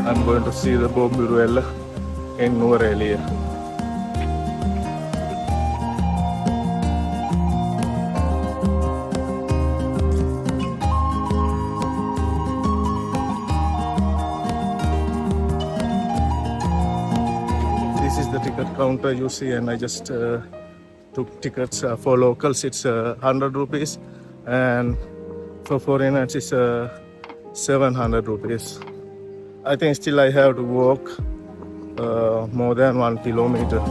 I'm going to see the Boburu Ella in Nuwara Eliya. This is the ticket counter you see, and I just took tickets. For locals it's 100 rupees, and for foreigners it's 700 rupees. I think still I have to walk more than 1 kilometer.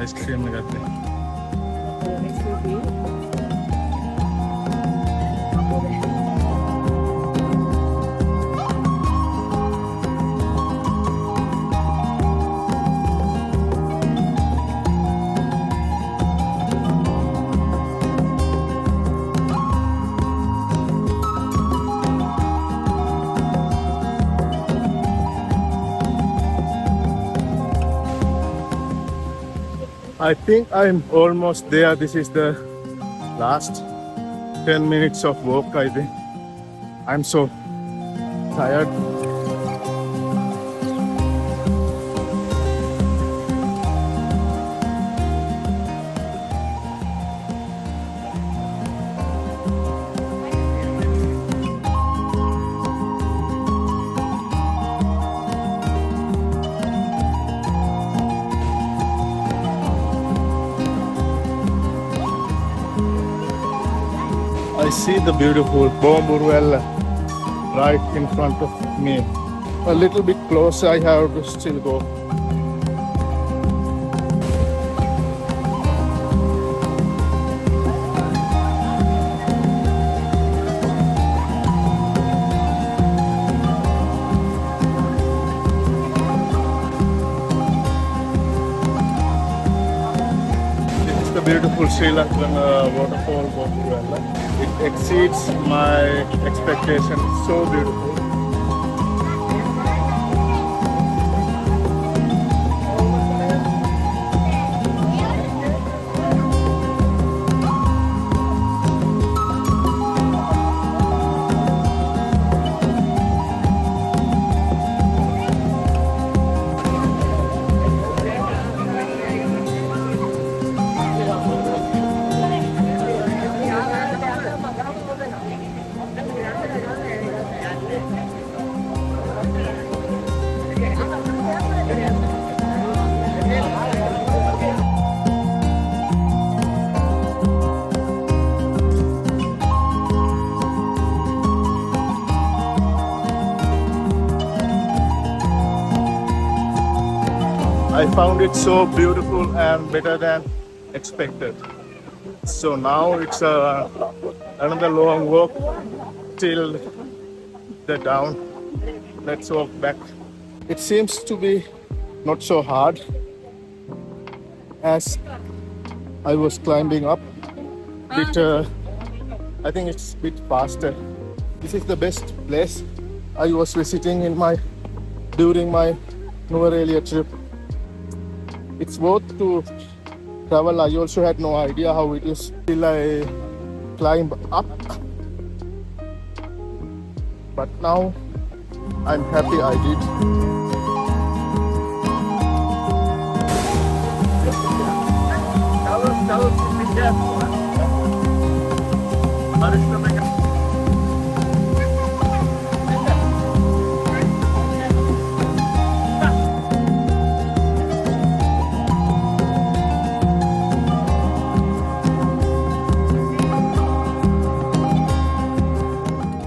Ice cream लगाते हैं. I think I'm almost there. This is the last 10 minutes of walk, I think. I'm so tired. I see the beautiful Boburu Ella right in front of me. A little bit closer, I have to still go. This is the beautiful Sri Lankan waterfall Boburu Ella. It exceeds my expectations. So beautiful. I found it so beautiful and better than expected. So now it's another long walk till the down. Let's walk back. It seems to be not so hard as I was climbing up. I think it's a bit faster. This is the best place I was visiting during my Nuwara Eliya trip. It's worth to travel. I also had no idea how it is till I climb up. But now I'm happy I did.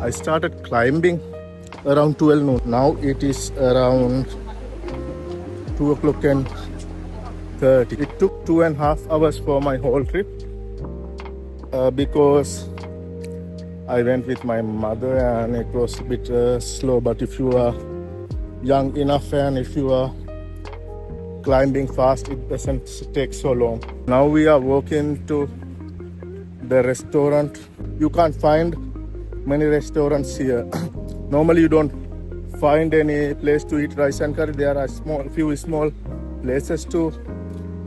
I started climbing around 12 noon. Now it is around 2 o'clock and 30. It took 2.5 hours for my whole trip because I went with my mother and it was a bit slow. But if you are young enough and if you are climbing fast, it doesn't take so long. Now we are walking to the restaurant. You can't find many restaurants here. Normally you don't find any place to eat rice and curry. There are few small places to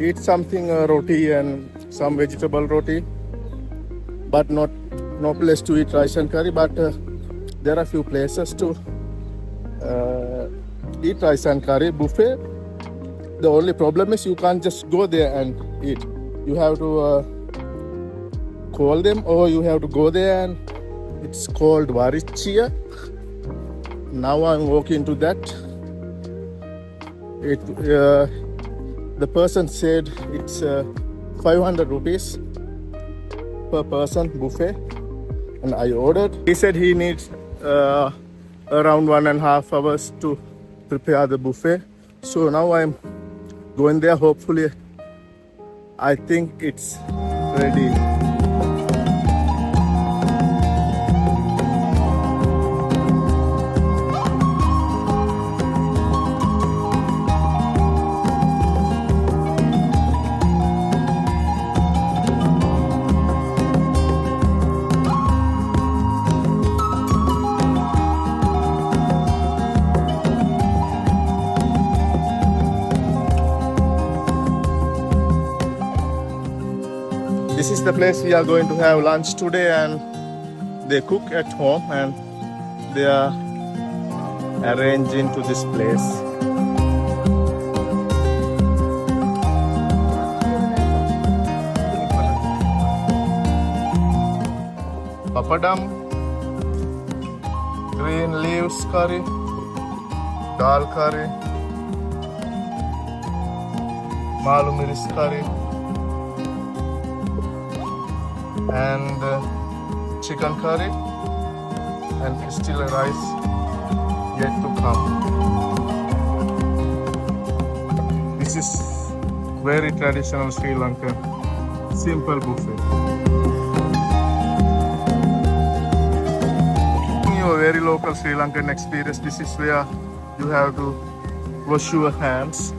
eat something roti and some vegetable roti, but no place to eat rice and curry. But there are few places to eat rice and curry buffet. The only problem is you can't just go there and eat. You have to call them, or you have to go there, and it's called Varichia. Now I'm walking to that. The person said it's 500 rupees per person buffet, and I ordered. He said he needs around 1.5 hours to prepare the buffet. So now I'm going there. Hopefully, I think it's ready. This is the place we are going to have lunch today, and they cook at home and they are arranging to this place. Papadam, green leaves curry, dal curry, malu miris curry, and chicken curry, and still rice yet to come. This is very traditional Sri Lankan simple buffet. Your very local Sri Lankan experience. This is where you have to wash your hands